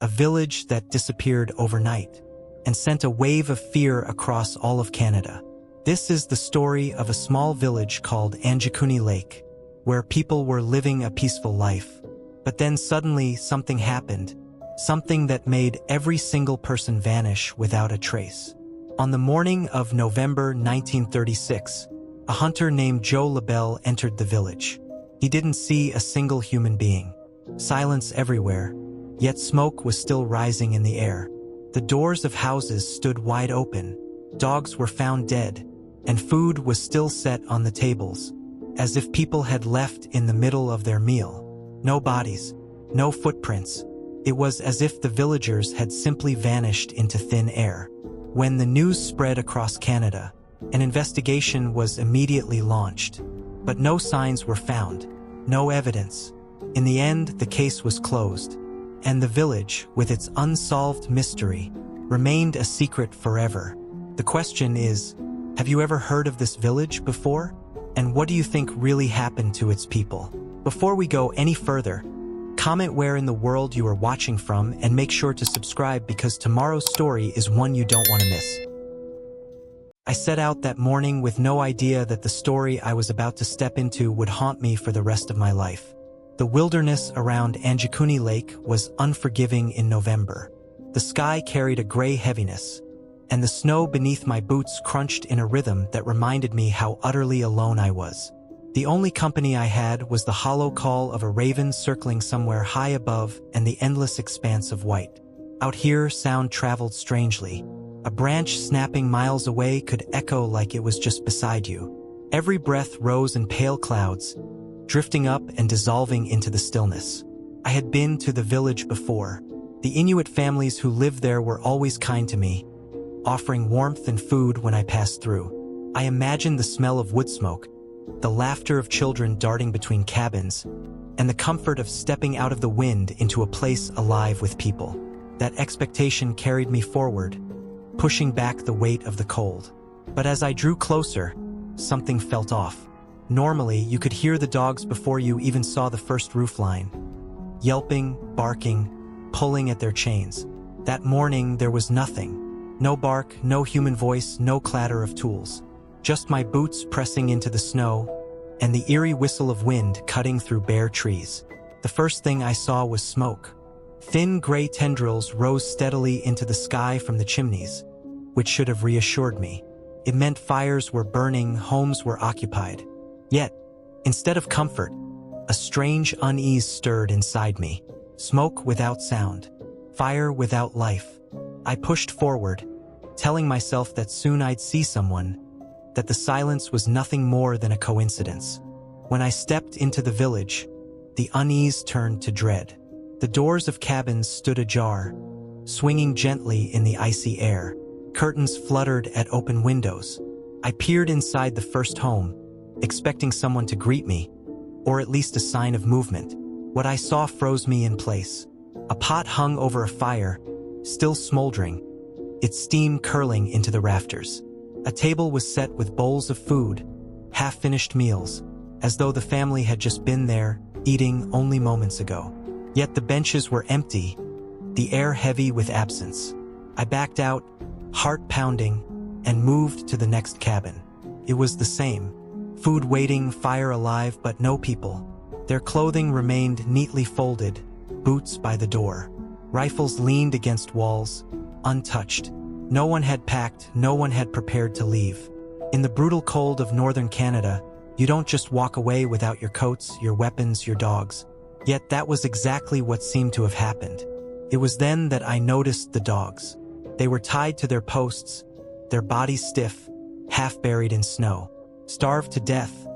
a village that disappeared overnight and sent a wave of fear across all of Canada. This is the story of a small village called Anjikuni Lake, where people were living a peaceful life. But then suddenly something happened, something that made every single person vanish without a trace. On the morning of November 1936, a hunter named Joe Labelle entered the village. He didn't see a single human being. Silence everywhere, yet smoke was still rising in the air. The doors of houses stood wide open, dogs were found dead, and food was still set on the tables, as if people had left in the middle of their meal. No bodies, no footprints. It was as if the villagers had simply vanished into thin air. When the news spread across Canada, an investigation was immediately launched, but no signs were found, no evidence. In the end, the case was closed, and the village, with its unsolved mystery, remained a secret forever. The question is, have you ever heard of this village before? And what do you think really happened to its people? Before we go any further, comment where in the world you are watching from and make sure to subscribe because tomorrow's story is one you don't want to miss. I set out that morning with no idea that the story I was about to step into would haunt me for the rest of my life. The wilderness around Anjikuni Lake was unforgiving in November. The sky carried a gray heaviness, and the snow beneath my boots crunched in a rhythm that reminded me how utterly alone I was. The only company I had was the hollow call of a raven circling somewhere high above and the endless expanse of white. Out here, sound traveled strangely. A branch snapping miles away could echo like it was just beside you. Every breath rose in pale clouds, drifting up and dissolving into the stillness. I had been to the village before. The Inuit families who lived there were always kind to me, offering warmth and food when I passed through. I imagined the smell of wood smoke, the laughter of children darting between cabins, and the comfort of stepping out of the wind into a place alive with people. That expectation carried me forward, pushing back the weight of the cold. But as I drew closer, something felt off. Normally, you could hear the dogs before you even saw the first roofline, yelping, barking, pulling at their chains. That morning, there was nothing. No bark, no human voice, no clatter of tools. Just my boots pressing into the snow and the eerie whistle of wind cutting through bare trees. The first thing I saw was smoke. Thin gray tendrils rose steadily into the sky from the chimneys, which should have reassured me. It meant fires were burning, homes were occupied. Yet, instead of comfort, a strange unease stirred inside me. Smoke without sound, fire without life. I pushed forward, telling myself that soon I'd see someone, that the silence was nothing more than a coincidence. When I stepped into the village, the unease turned to dread. The doors of cabins stood ajar, swinging gently in the icy air. Curtains fluttered at open windows. I peered inside the first home, expecting someone to greet me, or at least a sign of movement. What I saw froze me in place. A pot hung over a fire, still smoldering, its steam curling into the rafters. A table was set with bowls of food, half-finished meals, as though the family had just been there, eating only moments ago. Yet the benches were empty, the air heavy with absence. I backed out, heart pounding, and moved to the next cabin. It was the same. Food waiting, fire alive, but no people. Their clothing remained neatly folded, boots by the door. Rifles leaned against walls, untouched. No one had packed, no one had prepared to leave. In the brutal cold of northern Canada, you don't just walk away without your coats, your weapons, your dogs. Yet that was exactly what seemed to have happened. It was then that I noticed the dogs. They were tied to their posts, their bodies stiff, half buried in snow, starved to death,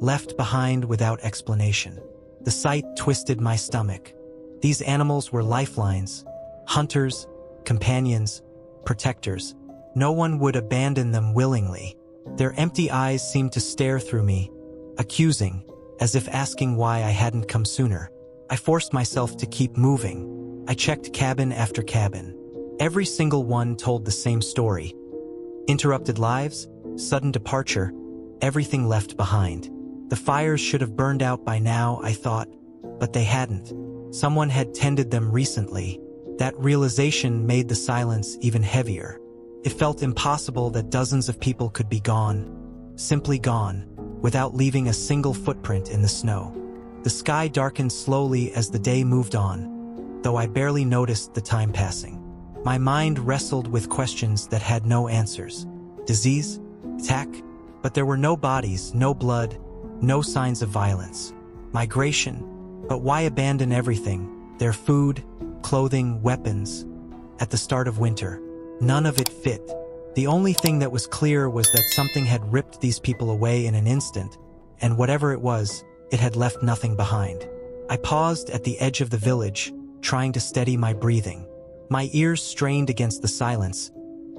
left behind without explanation. The sight twisted my stomach. These animals were lifelines, hunters, companions, protectors. No one would abandon them willingly. Their empty eyes seemed to stare through me, accusing, as if asking why I hadn't come sooner. I forced myself to keep moving. I checked cabin after cabin. Every single one told the same story. Interrupted lives, sudden departure, everything left behind. The fires should have burned out by now, I thought, but they hadn't. Someone had tended them recently, That realization made the silence even heavier. It felt impossible that dozens of people could be gone, simply gone, without leaving a single footprint in the snow. The sky darkened slowly as the day moved on, though I barely noticed the time passing. My mind wrestled with questions that had no answers. Disease? Attack? But there were no bodies, no blood, no signs of violence. Migration? But why abandon everything? Their food, clothing, weapons. At the start of winter, none of it fit. The only thing that was clear was that something had ripped these people away in an instant, and whatever it was, it had left nothing behind. I paused at the edge of the village, trying to steady my breathing. My ears strained against the silence,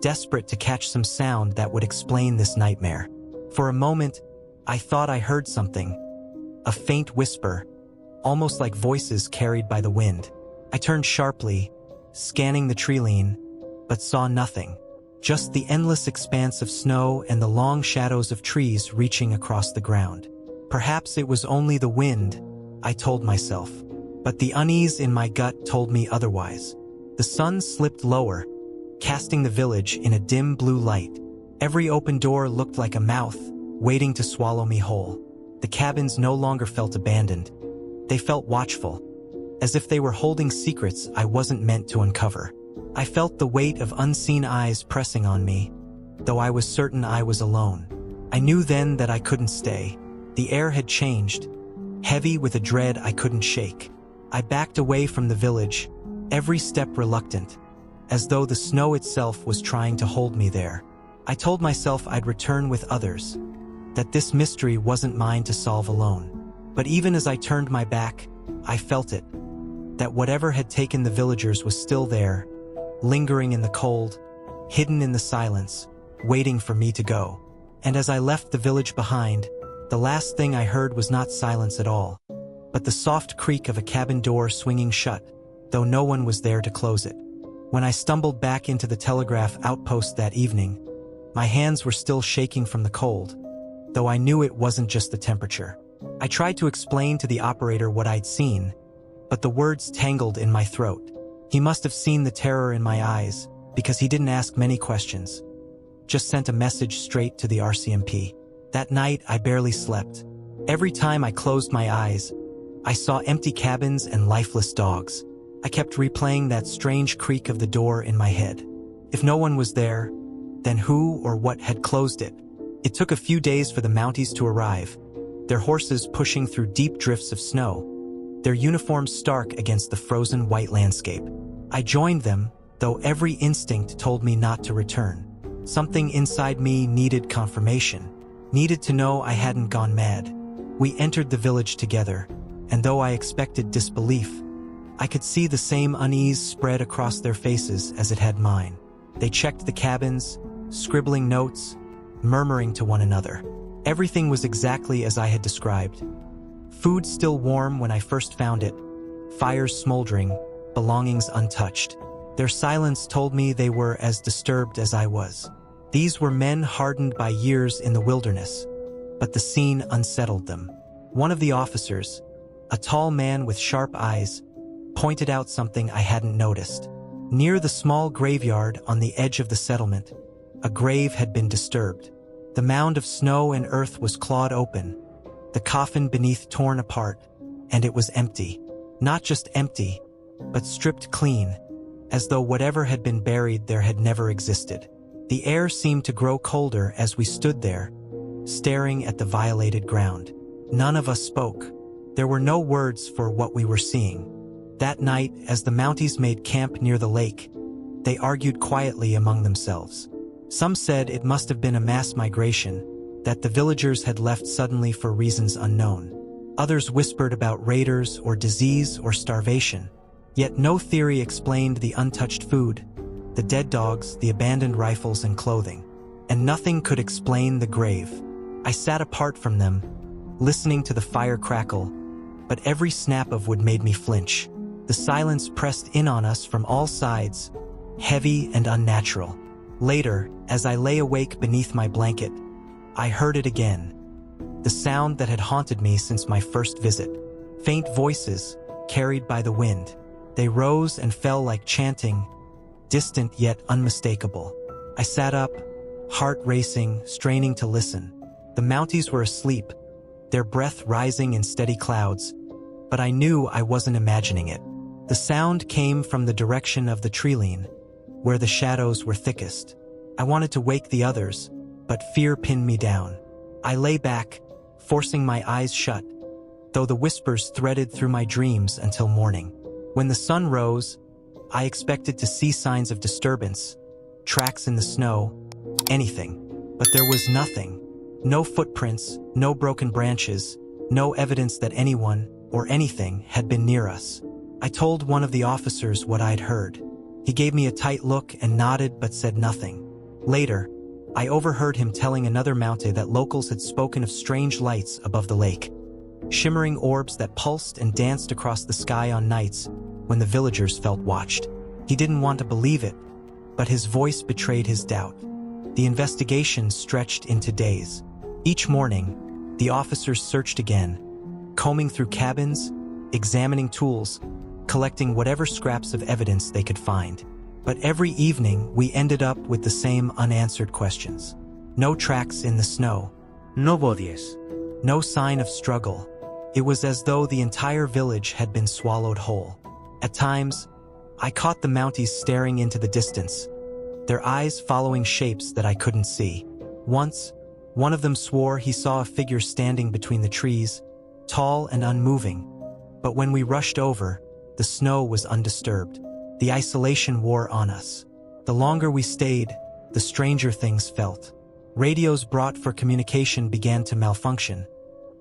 desperate to catch some sound that would explain this nightmare. For a moment, I thought I heard something. A faint whisper, almost like voices carried by the wind. I turned sharply, scanning the treeline, but saw nothing. Just the endless expanse of snow and the long shadows of trees reaching across the ground. Perhaps it was only the wind, I told myself. But the unease in my gut told me otherwise. The sun slipped lower, casting the village in a dim blue light. Every open door looked like a mouth, waiting to swallow me whole. The cabins no longer felt abandoned. They felt watchful, as if they were holding secrets I wasn't meant to uncover. I felt the weight of unseen eyes pressing on me, though I was certain I was alone. I knew then that I couldn't stay. The air had changed, heavy with a dread I couldn't shake. I backed away from the village, every step reluctant, as though the snow itself was trying to hold me there. I told myself I'd return with others, that this mystery wasn't mine to solve alone. But even as I turned my back, I felt it, that whatever had taken the villagers was still there, lingering in the cold, hidden in the silence, waiting for me to go. And as I left the village behind, the last thing I heard was not silence at all, but the soft creak of a cabin door swinging shut, though no one was there to close it. When I stumbled back into the telegraph outpost that evening, my hands were still shaking from the cold, though I knew it wasn't just the temperature. I tried to explain to the operator what I'd seen, but the words tangled in my throat. He must have seen the terror in my eyes, because he didn't ask many questions. Just sent a message straight to the RCMP. That night, I barely slept. Every time I closed my eyes, I saw empty cabins and lifeless dogs. I kept replaying that strange creak of the door in my head. If no one was there, then who or what had closed it? It took a few days for the Mounties to arrive, their horses pushing through deep drifts of snow, their uniforms stark against the frozen white landscape. I joined them, though every instinct told me not to return. Something inside me needed confirmation, needed to know I hadn't gone mad. We entered the village together, and though I expected disbelief, I could see the same unease spread across their faces as it had mine. They checked the cabins, scribbling notes, murmuring to one another. Everything was exactly as I had described. Food still warm when I first found it, fires smoldering, belongings untouched. Their silence told me they were as disturbed as I was. These were men hardened by years in the wilderness, but the scene unsettled them. One of the officers, a tall man with sharp eyes, pointed out something I hadn't noticed. Near the small graveyard on the edge of the settlement, a grave had been disturbed. The mound of snow and earth was clawed open, the coffin beneath torn apart, and it was empty. Not just empty, but stripped clean, as though whatever had been buried there had never existed. The air seemed to grow colder as we stood there, staring at the violated ground. None of us spoke. There were no words for what we were seeing. That night, as the Mounties made camp near the lake, they argued quietly among themselves. Some said it must have been a mass migration, that the villagers had left suddenly for reasons unknown. Others whispered about raiders or disease or starvation. Yet no theory explained the untouched food, the dead dogs, the abandoned rifles and clothing. And nothing could explain the grave. I sat apart from them, listening to the fire crackle, but every snap of wood made me flinch. The silence pressed in on us from all sides, heavy and unnatural. Later, as I lay awake beneath my blanket, I heard it again. The sound that had haunted me since my first visit. Faint voices, carried by the wind. They rose and fell like chanting, distant yet unmistakable. I sat up, heart racing, straining to listen. The Mounties were asleep, their breath rising in steady clouds, but I knew I wasn't imagining it. The sound came from the direction of the treeline, where the shadows were thickest. I wanted to wake the others, but fear pinned me down. I lay back, forcing my eyes shut, though the whispers threaded through my dreams until morning. When the sun rose, I expected to see signs of disturbance, tracks in the snow, anything. But there was nothing. No footprints, no broken branches, no evidence that anyone or anything had been near us. I told one of the officers what I'd heard. He gave me a tight look and nodded but said nothing. Later, I overheard him telling another Mountie that locals had spoken of strange lights above the lake, shimmering orbs that pulsed and danced across the sky on nights when the villagers felt watched. He didn't want to believe it, but his voice betrayed his doubt. The investigation stretched into days. Each morning, the officers searched again, combing through cabins, examining tools, collecting whatever scraps of evidence they could find. But every evening, we ended up with the same unanswered questions. No tracks in the snow. No bodies. No sign of struggle. It was as though the entire village had been swallowed whole. At times, I caught the Mounties staring into the distance, their eyes following shapes that I couldn't see. Once, one of them swore he saw a figure standing between the trees, tall and unmoving. But when we rushed over, the snow was undisturbed. The isolation wore on us. The longer we stayed, the stranger things felt. Radios brought for communication began to malfunction,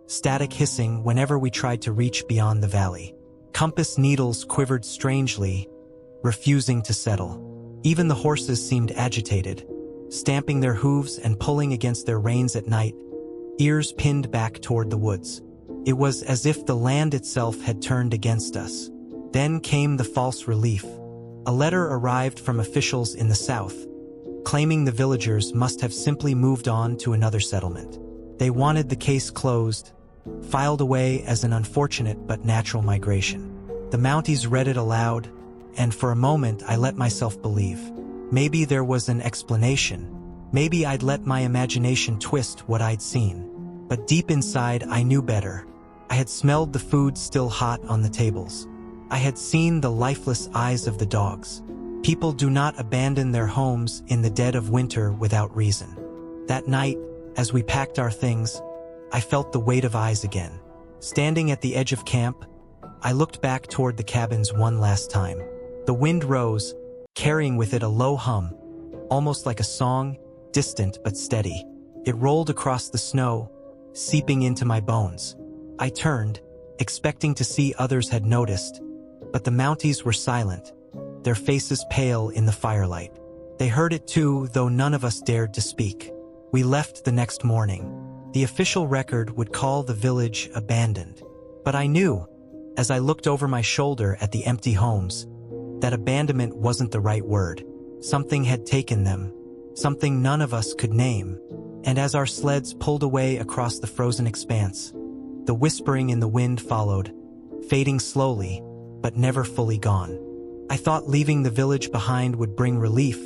static hissing whenever we tried to reach beyond the valley. Compass needles quivered strangely, refusing to settle. Even the horses seemed agitated, stamping their hooves and pulling against their reins at night, ears pinned back toward the woods. It was as if the land itself had turned against us. Then came the false relief. A letter arrived from officials in the south, claiming the villagers must have simply moved on to another settlement. They wanted the case closed, filed away as an unfortunate but natural migration. The Mounties read it aloud, and for a moment I let myself believe. Maybe there was an explanation. Maybe I'd let my imagination twist what I'd seen. But deep inside I knew better. I had smelled the food still hot on the tables. I had seen the lifeless eyes of the dogs. People do not abandon their homes in the dead of winter without reason. That night, as we packed our things, I felt the weight of eyes again. Standing at the edge of camp, I looked back toward the cabins one last time. The wind rose, carrying with it a low hum, almost like a song, distant but steady. It rolled across the snow, seeping into my bones. I turned, expecting to see others had noticed, but the Mounties were silent, their faces pale in the firelight. They heard it too, though none of us dared to speak. We left the next morning. The official record would call the village abandoned. But I knew, as I looked over my shoulder at the empty homes, that abandonment wasn't the right word. Something had taken them, something none of us could name. And as our sleds pulled away across the frozen expanse, the whispering in the wind followed, fading slowly, but never fully gone. I thought leaving the village behind would bring relief,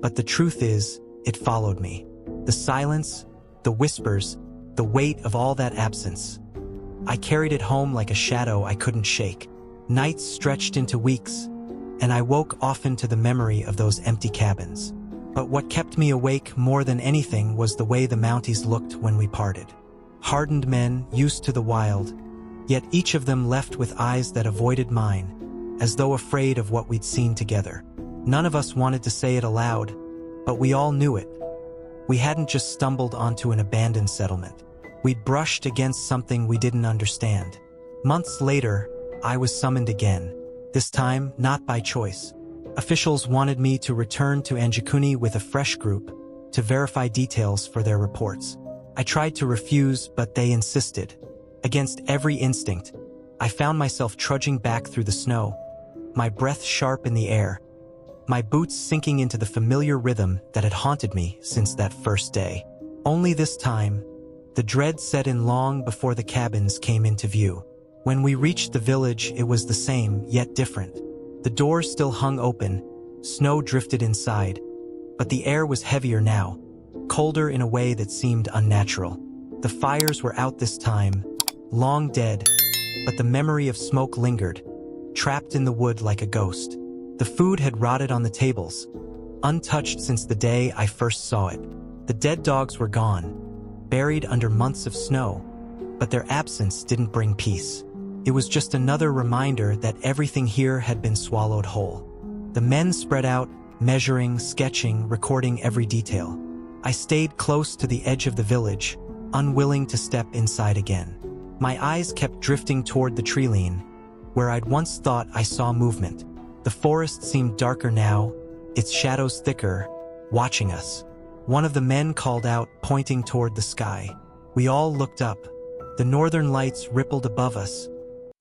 but the truth is, it followed me. The silence, the whispers, the weight of all that absence. I carried it home like a shadow I couldn't shake. Nights stretched into weeks, and I woke often to the memory of those empty cabins. But what kept me awake more than anything was the way the Mounties looked when we parted. Hardened men, used to the wild, yet each of them left with eyes that avoided mine, as though afraid of what we'd seen together. None of us wanted to say it aloud, but we all knew it. We hadn't just stumbled onto an abandoned settlement. We'd brushed against something we didn't understand. Months later, I was summoned again, this time not by choice. Officials wanted me to return to Anjikuni with a fresh group to verify details for their reports. I tried to refuse, but they insisted. Against every instinct, I found myself trudging back through the snow, my breath sharp in the air, my boots sinking into the familiar rhythm that had haunted me since that first day. Only this time, the dread set in long before the cabins came into view. When we reached the village, it was the same, yet different. The door still hung open, snow drifted inside, but the air was heavier now, colder in a way that seemed unnatural. The fires were out this time, long dead, but the memory of smoke lingered, trapped in the wood like a ghost. The food had rotted on the tables, untouched since the day I first saw it. The dead dogs were gone, buried under months of snow, but their absence didn't bring peace. It was just another reminder that everything here had been swallowed whole. The men spread out, measuring, sketching, recording every detail. I stayed close to the edge of the village, unwilling to step inside again. My eyes kept drifting toward the treeline, where I'd once thought I saw movement. The forest seemed darker now, its shadows thicker, watching us. One of the men called out, pointing toward the sky. We all looked up. The northern lights rippled above us,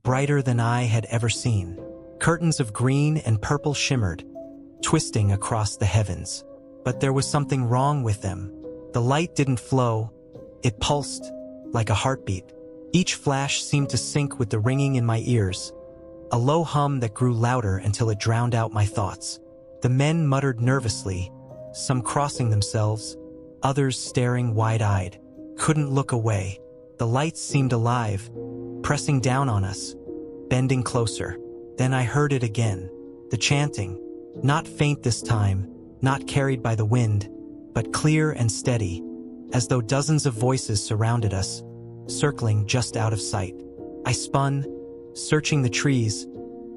brighter than I had ever seen. Curtains of green and purple shimmered, twisting across the heavens. But there was something wrong with them. The light didn't flow, it pulsed, like a heartbeat. Each flash seemed to sync with the ringing in my ears, a low hum that grew louder until it drowned out my thoughts. The men muttered nervously, some crossing themselves, others staring wide-eyed. Couldn't look away. The lights seemed alive, pressing down on us, bending closer. Then I heard it again, the chanting, not faint this time, not carried by the wind, but clear and steady, as though dozens of voices surrounded us, circling just out of sight. I spun, searching the trees,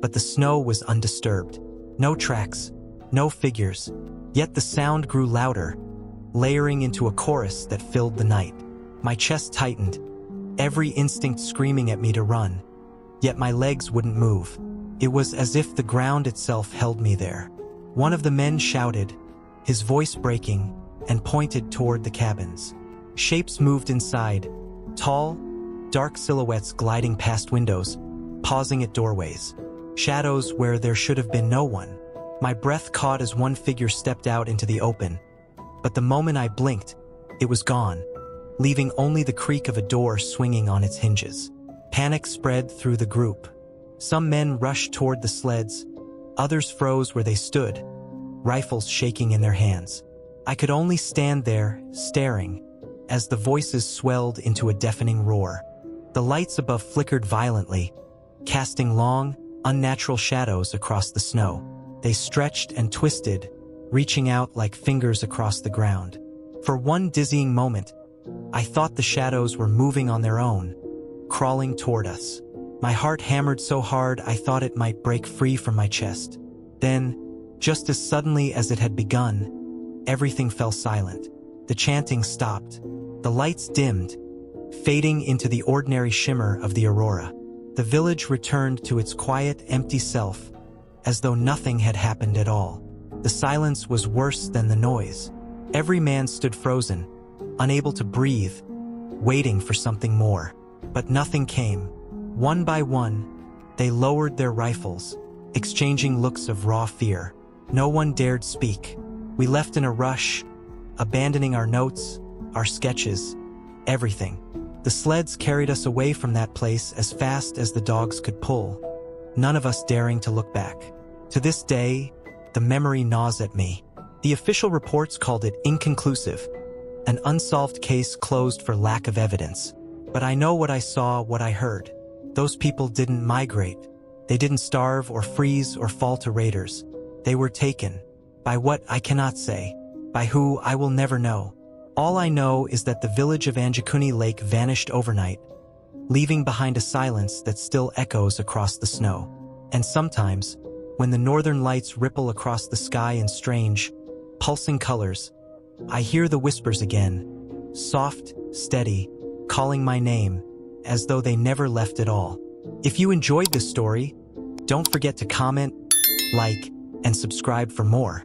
but the snow was undisturbed. No tracks, no figures, yet the sound grew louder, layering into a chorus that filled the night. My chest tightened, every instinct screaming at me to run, yet my legs wouldn't move. It was as if the ground itself held me there. One of the men shouted, his voice breaking, and pointed toward the cabins. Shapes moved inside, tall, dark silhouettes gliding past windows, pausing at doorways. Shadows where there should have been no one. My breath caught as one figure stepped out into the open, but the moment I blinked, it was gone, leaving only the creak of a door swinging on its hinges. Panic spread through the group. Some men rushed toward the sleds, others froze where they stood, rifles shaking in their hands. I could only stand there, staring, as the voices swelled into a deafening roar. The lights above flickered violently, casting long, unnatural shadows across the snow. They stretched and twisted, reaching out like fingers across the ground. For one dizzying moment, I thought the shadows were moving on their own, crawling toward us. My heart hammered so hard I thought it might break free from my chest. Then, just as suddenly as it had begun, everything fell silent. The chanting stopped. The lights dimmed, fading into the ordinary shimmer of the aurora. The village returned to its quiet, empty self, as though nothing had happened at all. The silence was worse than the noise. Every man stood frozen, unable to breathe, waiting for something more. But nothing came. One by one, they lowered their rifles, exchanging looks of raw fear. No one dared speak. We left in a rush, abandoning our notes, our sketches, everything. The sleds carried us away from that place as fast as the dogs could pull, none of us daring to look back. To this day, the memory gnaws at me. The official reports called it inconclusive, an unsolved case closed for lack of evidence. But I know what I saw, what I heard. Those people didn't migrate. They didn't starve or freeze or fall to raiders. They were taken. By what I cannot say. By who I will never know. All I know is that the village of Anjikuni Lake vanished overnight, leaving behind a silence that still echoes across the snow. And sometimes, when the northern lights ripple across the sky in strange, pulsing colors, I hear the whispers again, soft, steady, calling my name, as though they never left at all. If you enjoyed this story, don't forget to comment, like, and subscribe for more.